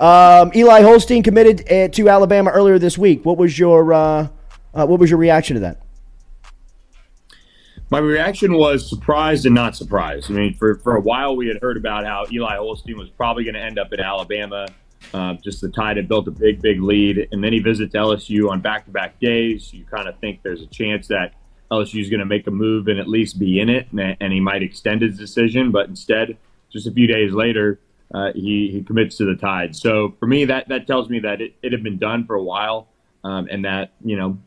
Eli Holstein committed to Alabama earlier this week. What was your reaction to that? My reaction was surprised and not surprised. I mean, for a while we had heard about how Eli Holstein was probably going to end up at Alabama. Just the Tide had built a big lead, and then he visits LSU on back-to-back days. You kind of think there's a chance that LSU is going to make a move and at least be in it, and he might extend his decision. But instead, just a few days later, he commits to the Tide. So for me, that tells me that it had been done for a while, and that,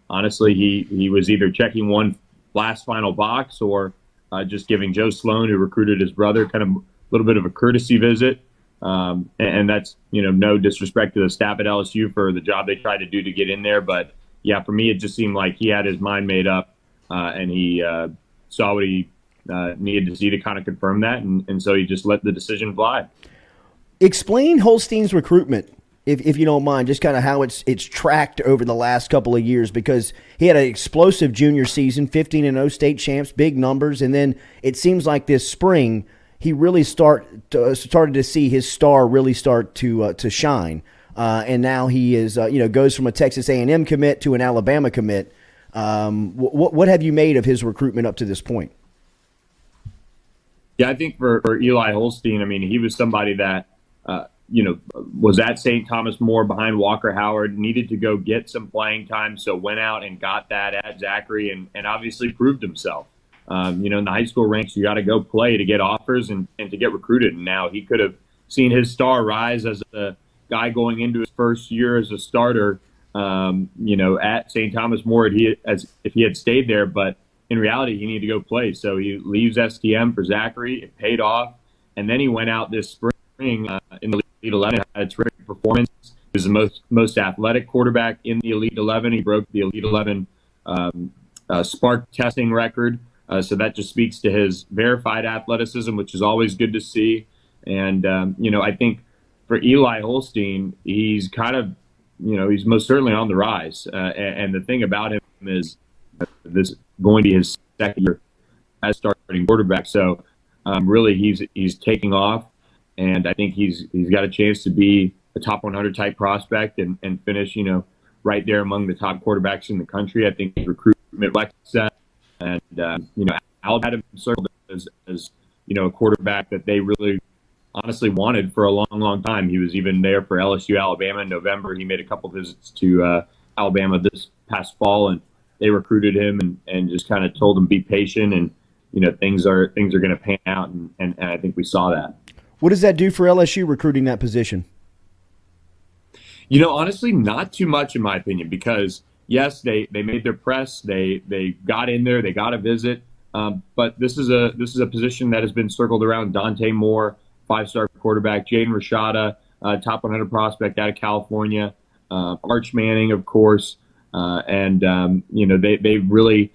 honestly, he was either checking one last final box or just giving Joe Sloan, who recruited his brother, kind of a little bit of a courtesy visit. And that's, no disrespect to the staff at LSU for the job they tried to do to get in there. But yeah, for me, it just seemed like he had his mind made up, and he saw what he needed to see to kind of confirm that. And so he just let the decision fly. Explain Holstein's recruitment, if you don't mind, just kind of how it's tracked over the last couple of years, because he had an explosive junior season, 15-0 state champs, big numbers, and then it seems like this spring he really started to see his star really start to shine, and now he is goes from a Texas A&M commit to an Alabama commit. What have you made of his recruitment up to this point? Yeah, I think for Eli Holstein, I mean, he was somebody that was at St. Thomas More behind Walker Howard, needed to go get some playing time, so went out and got that at Zachary and obviously proved himself. In the high school ranks, you got to go play to get offers and to get recruited. And now he could have seen his star rise as a guy going into his first year as a starter, at St. Thomas More as if he had stayed there. But in reality, he needed to go play. So he leaves STM for Zachary. It paid off. And then he went out this spring in the Elite 11, had a terrific performance. He was the most athletic quarterback in the Elite 11. He broke the Elite 11 Spark testing record. So that just speaks to his verified athleticism, which is always good to see. And, I think for Eli Holstein, he's kind of, he's most certainly on the rise. And the thing about him is this going to be his second year as starting quarterback. So really he's taking off. And I think he's got a chance to be a top 100 type prospect and finish, right there among the top quarterbacks in the country. I think his recruitment reflects that. And, Al had him circled as a quarterback that they really honestly wanted for a long, long time. He was even there for LSU, Alabama in November. He made a couple visits to Alabama this past fall, and they recruited him and just kind of told him be patient and, things are going to pan out. And I think we saw that. What does that do for LSU recruiting that position? Honestly, not too much in my opinion, because yes, they made their press. They got in there. They got a visit. But this is a position that has been circled around Dante Moore, 5-star quarterback, Jaden Rashada, top 100 prospect out of California, Arch Manning, of course. They really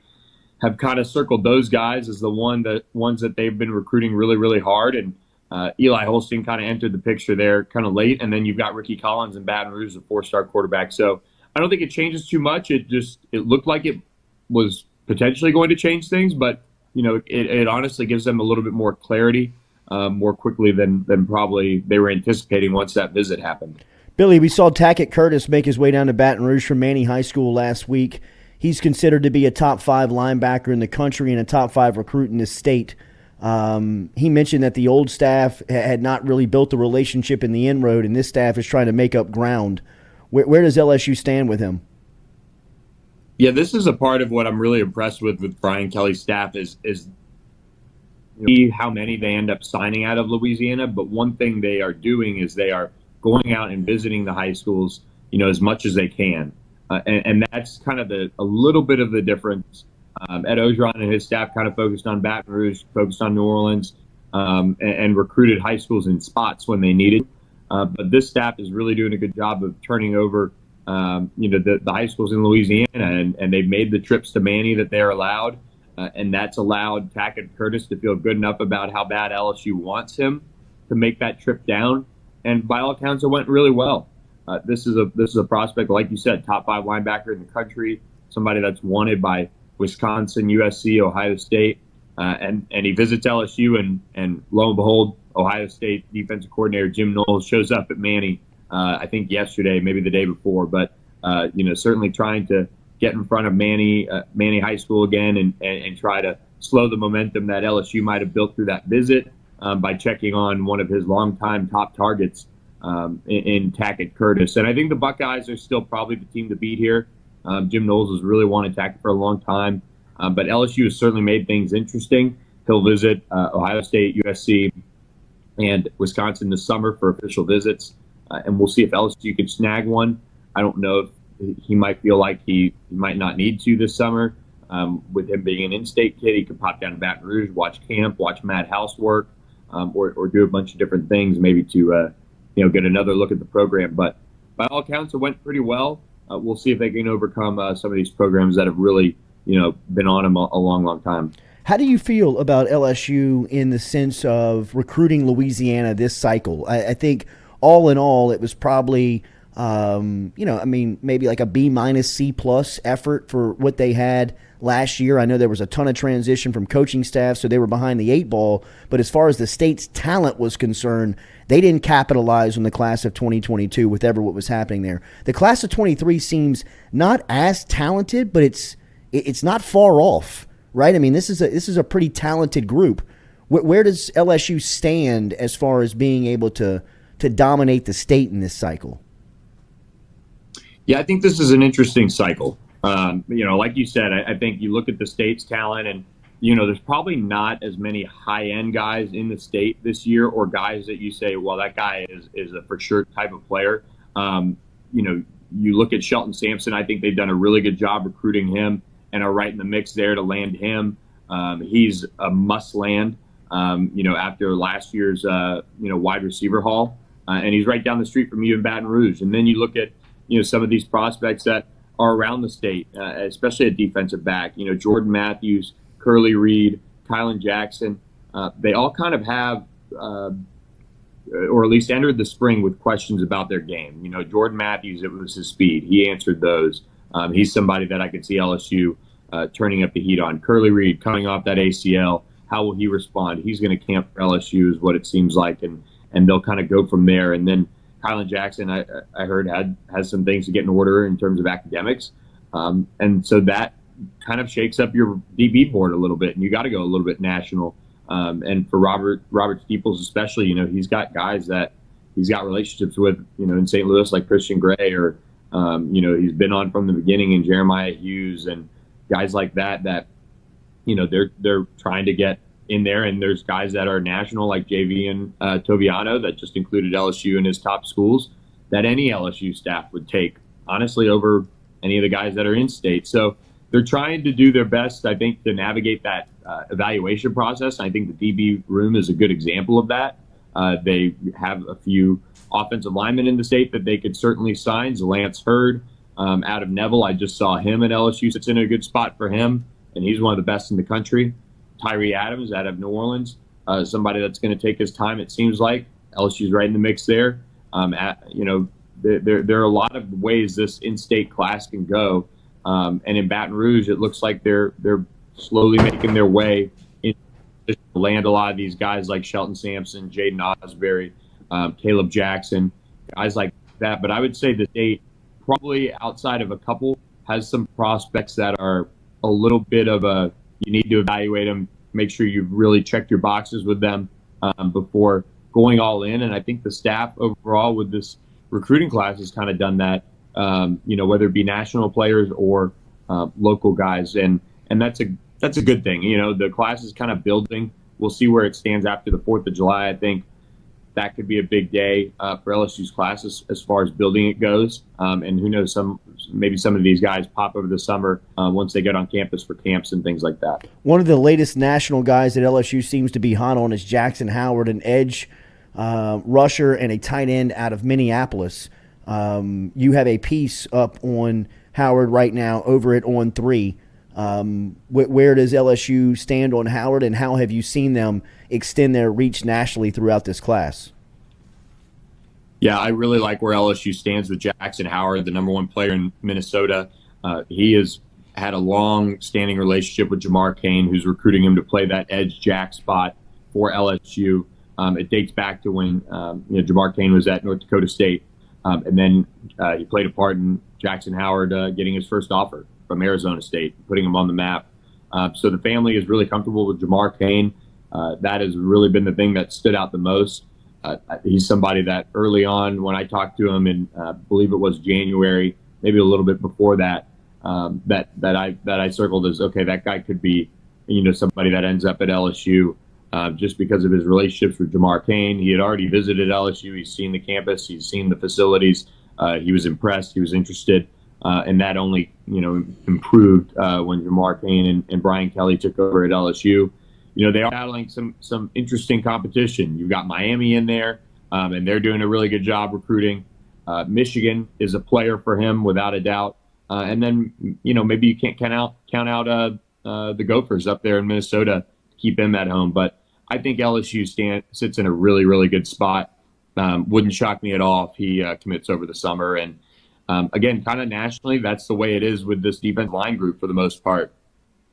have kind of circled those guys as the ones that they've been recruiting really, really hard. And Eli Holstein kind of entered the picture there kind of late. And then you've got Ricky Collins in Baton Rouge, a 4-star quarterback. So I don't think it changes too much. It looked like it was potentially going to change things, but it honestly gives them a little bit more clarity more quickly than probably they were anticipating once that visit happened. Billy, we saw Tackett Curtis make his way down to Baton Rouge from Manning High School last week. He's considered to be a top 5 linebacker in the country and a top 5 recruit in this state. He mentioned that the old staff had not really built a relationship in the inroad, and this staff is trying to make up ground. Where does LSU stand with him? Yeah, this is a part of what I'm really impressed with Brian Kelly's staff is how many they end up signing out of Louisiana. But one thing they are doing is they are going out and visiting the high schools, as much as they can. And that's kind of a little bit of the difference. Ed Ogeron and his staff kind of focused on Baton Rouge, focused on New Orleans, and recruited high schools in spots when they needed. But this staff is really doing a good job of turning over the high schools in Louisiana, and they've made the trips to Manny that they're allowed, and that's allowed Tackett Curtis to feel good enough about how bad LSU wants him to make that trip down. And by all accounts, it went really well. This is a prospect, like you said, top 5 linebacker in the country, somebody that's wanted by Wisconsin, USC, Ohio State, and he visits LSU, and lo and behold, Ohio State defensive coordinator Jim Knowles shows up at Manny I think yesterday, maybe the day before, but certainly trying to get in front of Manny High School again and try to slow the momentum that LSU might have built through that visit by checking on one of his longtime top targets in Tackett Curtis. And I think the Buckeyes are still probably the team to beat here. Jim Knowles has really wanted Tackett for a long time, but LSU has certainly made things interesting. He'll visit Ohio State, USC, and Wisconsin this summer for official visits, and we'll see if LSU can snag one. I don't know if he might feel like he might not need to this summer. With him being an in-state kid, he could pop down to Baton Rouge, watch camp, watch Matt House work, or do a bunch of different things, maybe to get another look at the program. But by all accounts, it went pretty well. We'll see if they can overcome some of these programs that have really been on them a long, long time. How do you feel about LSU in the sense of recruiting Louisiana this cycle? I think all in all, it was probably, maybe like a B- C+ effort for what they had last year. I know there was a ton of transition from coaching staff, so they were behind the 8 ball. But as far as the state's talent was concerned, they didn't capitalize on the class of 2022 with what was happening there. The class of 23 seems not as talented, but it's not far off. Right? I mean, this is a pretty talented group. Where does LSU stand as far as being able to dominate the state in this cycle? Yeah, I think this is an interesting cycle. Like you said, I think you look at the state's talent, and there's probably not as many high-end guys in the state this year, or guys that you say, well, that guy is a for sure type of player. You look at Shelton Sampson. I think they've done a really good job recruiting him and are right in the mix there to land him. He's a must land, after last year's, wide receiver haul. And he's right down the street from you in Baton Rouge. And then you look at, some of these prospects that are around the state, especially at defensive back, Jordan Matthews, Curly Reed, Kylan Jackson. They all kind of have, or at least entered the spring with questions about their game. Jordan Matthews, it was his speed. He answered those. He's somebody that I could see LSU turning up the heat on. Curly Reed coming off that ACL. How will he respond? He's going to camp for LSU is what it seems like, and they'll kind of go from there. And then Kylan Jackson, I heard, has some things to get in order in terms of academics. And so that kind of shakes up your DB board a little bit, and you got to go a little bit national. And for Robert Steeples especially, he's got guys that he's got relationships with, in St. Louis, like Christian Gray, or he's been on from the beginning, in Jeremiah Hughes and guys like that they're trying to get in there. And there's guys that are national, like JV and Toviano, that just included LSU in his top schools, that any LSU staff would take, honestly, over any of the guys that are in state. So they're trying to do their best, I think, to navigate that evaluation process. I think the DB room is a good example of that. They have a few offensive linemen in the state that they could certainly sign. Lance Hurd out of Neville, I just saw him at LSU. It's in a good spot for him, and he's one of the best in the country. Tyree Adams out of New Orleans, somebody that's going to take his time, it seems like. LSU's right in the mix there. There are a lot of ways this in-state class can go. And in Baton Rouge, it looks like they're slowly making their way in to land a lot of these guys like Shelton Sampson, Jaden Osbury, Caleb Jackson, guys like that. But I would say the state, probably outside of a couple, has some prospects that are a little bit of you need to evaluate them, make sure you've really checked your boxes with them before going all in. And I think the staff overall with this recruiting class has kind of done that, whether it be national players or local guys. And that's a good thing. The class is kind of building. We'll see where it stands after the 4th of July. I think that could be a big day for LSU's class as far as building it goes. And who knows, maybe some of these guys pop over the summer once they get on campus for camps and things like that. One of the latest national guys that LSU seems to be hot on is Jackson Howard, an edge rusher and a tight end out of Minneapolis. You have a piece up on Howard right now over at On3. Where does LSU stand on Howard, and how have you seen them extend their reach nationally throughout this class? Yeah, I really like where LSU stands with Jackson Howard, the number 1 player in Minnesota. He has had a long-standing relationship with Jamar Cain, who's recruiting him to play that edge jack spot for LSU. It dates back to when Jamar Cain was at North Dakota State. And then he played a part in Jackson Howard getting his first offer from Arizona State, putting him on the map. So the family is really comfortable with Jamar Cain. That has really been the thing that stood out the most. He's somebody that early on, when I talked to him in, I believe it was January, maybe a little bit before that, that I circled as, okay, that guy could be, somebody that ends up at LSU just because of his relationships with Jamar Cain. He had already visited LSU. He's seen the campus. He's seen the facilities. He was impressed. He was interested. And that only, improved when Jamar Cain and Brian Kelly took over at LSU. They are battling some interesting competition. You've got Miami in there, and they're doing a really good job recruiting. Michigan is a player for him without a doubt. And then, maybe you can't count out the Gophers up there in Minnesota to keep them at home. But I think LSU sits in a really, really good spot. Wouldn't shock me at all if he commits over the summer. And again, kind of nationally, that's the way it is with this defensive line group for the most part.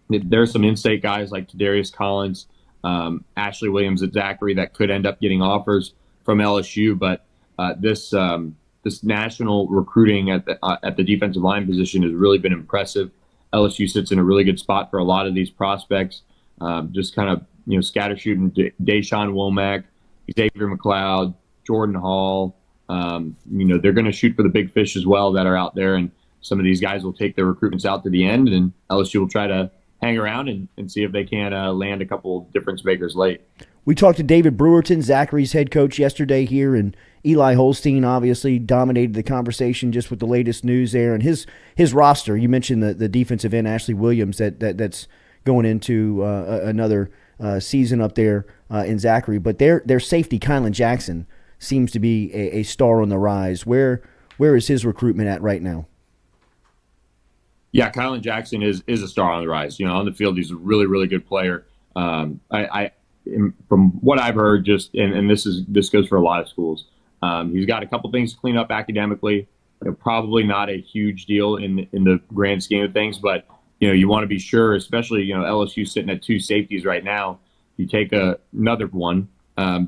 There's some in-state guys like Tadarius Collins, Ashley Williams at Zachary that could end up getting offers from LSU. But this national recruiting at the defensive line position has really been impressive. LSU sits in a really good spot for a lot of these prospects. Just kind of scatter shooting Deshaun Womack, Xavier McLeod, Jordan Hall. They're going to shoot for the big fish as well that are out there, and some of these guys will take their recruitments out to the end, and LSU will try to hang around and see if they can land a couple difference makers late. We talked to David Brewerton, Zachary's head coach, yesterday here, and Eli Holstein obviously dominated the conversation just with the latest news there. And his roster, you mentioned the defensive end, Ashley Williams, that's going into another season up there in Zachary. But their safety, Kylan Jackson, seems to be a star on the rise. Where is his recruitment at right now? Yeah, Kylan Jackson is a star on the rise. On the field, he's a really, really good player. From what I've heard, and this goes for a lot of schools. He's got a couple things to clean up academically. Probably not a huge deal in the grand scheme of things, but you want to be sure, especially LSU sitting at two safeties right now. You take another one,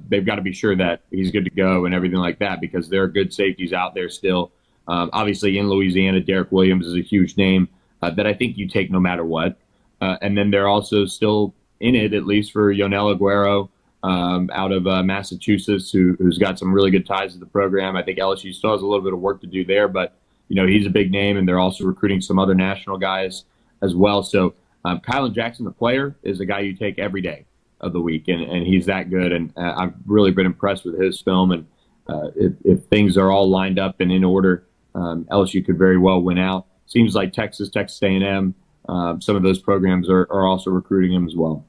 they've got to be sure that he's good to go and everything like that, because there are good safeties out there still. Obviously, in Louisiana, Derek Williams is a huge name that I think you take no matter what. And then they're also still in it, at least for Yonel Aguero out of Massachusetts, who's got some really good ties to the program. I think LSU still has a little bit of work to do there, but he's a big name, and they're also recruiting some other national guys as well. So Kylan Jackson, the player, is a guy you take every day of the week, and he's that good. And I've really been impressed with his film. And if things are all lined up and in order, LSU could very well win out. Seems like Texas A&M, some of those programs are also recruiting him as well.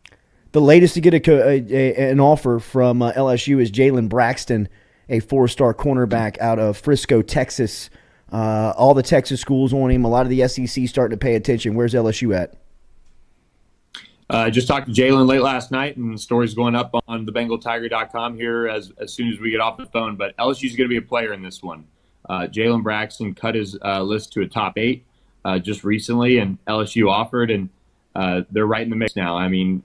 The latest to get an offer from LSU is Jalen Braxton, a 4-star cornerback out of Frisco, Texas. All the Texas schools want him. A lot of the SEC starting to pay attention. Where's LSU at? I just talked to Jalen late last night, and the story's going up on thebengaltiger.com here as soon as we get off the phone. But LSU's going to be a player in this one. Jalen Braxton cut his list to a top 8 just recently, and LSU offered, and they're right in the mix now. I mean,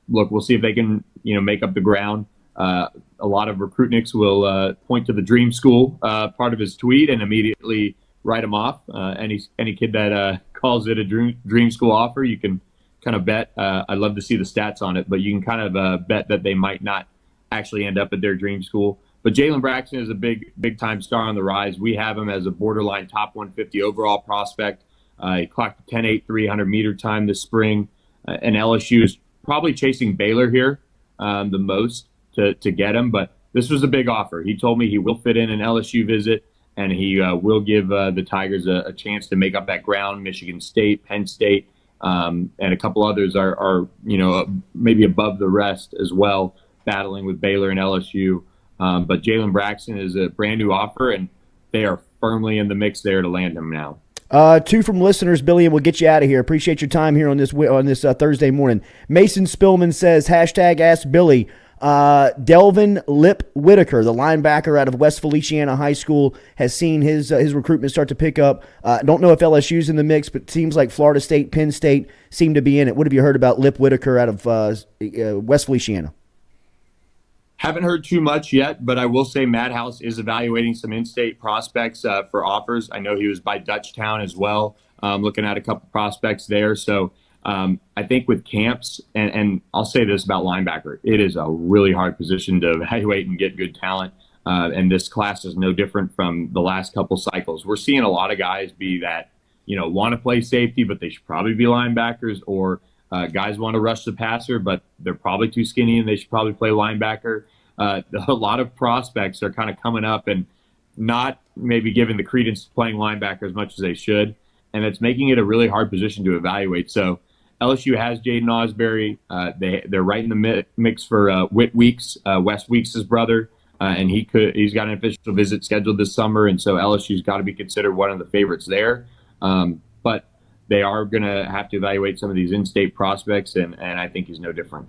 look, we'll see if they can, make up the ground. A lot of recruitniks will point to the dream school part of his tweet and immediately write him off. Any kid that calls it a dream school offer, you can kind of bet. I'd love to see the stats on it, but you can kind of bet that they might not actually end up at their dream school. But Jalen Braxton is a big time star on the rise. We have him as a borderline top 150 overall prospect. He clocked a 10.8 300-meter time this spring, and LSU is probably chasing Baylor here the most to get him. But this was a big offer. He told me he will fit in an LSU visit, and he will give the Tigers a chance to make up that ground. Michigan State, Penn State, and a couple others are maybe above the rest as well, battling with Baylor and LSU. But Jalen Braxton is a brand new offer, and they are firmly in the mix there to land him now. 2 from listeners, Billy, and we'll get you out of here. Appreciate your time here on this Thursday morning. Mason Spillman says, #AskBilly. Delvin LipWhitaker, the linebacker out of West Feliciana High School, has seen his recruitment start to pick up. Don't know if LSU's in the mix, but it seems like Florida State, Penn State seem to be in it. What have you heard about LipWhitaker out of West Feliciana? Haven't heard too much yet, but I will say Madhouse is evaluating some in-state prospects for offers. I know he was by Dutchtown as well, looking at a couple prospects there. So I think with camps, and I'll say this about linebacker, it is a really hard position to evaluate and get good talent. And this class is no different from the last couple cycles. We're seeing a lot of guys be that, want to play safety, but they should probably be linebackers, or guys want to rush the passer, but they're probably too skinny and they should probably play linebacker. A lot of prospects are kind of coming up and not maybe giving the credence to playing linebacker as much as they should. And it's making it a really hard position to evaluate. So LSU has Jaden Osbury. They're right in the mix for Whit Weeks, Wes Weeks' brother. And he's got an official visit scheduled this summer. And so LSU's got to be considered one of the favorites there. But they are going to have to evaluate some of these in-state prospects, and I think he's no different.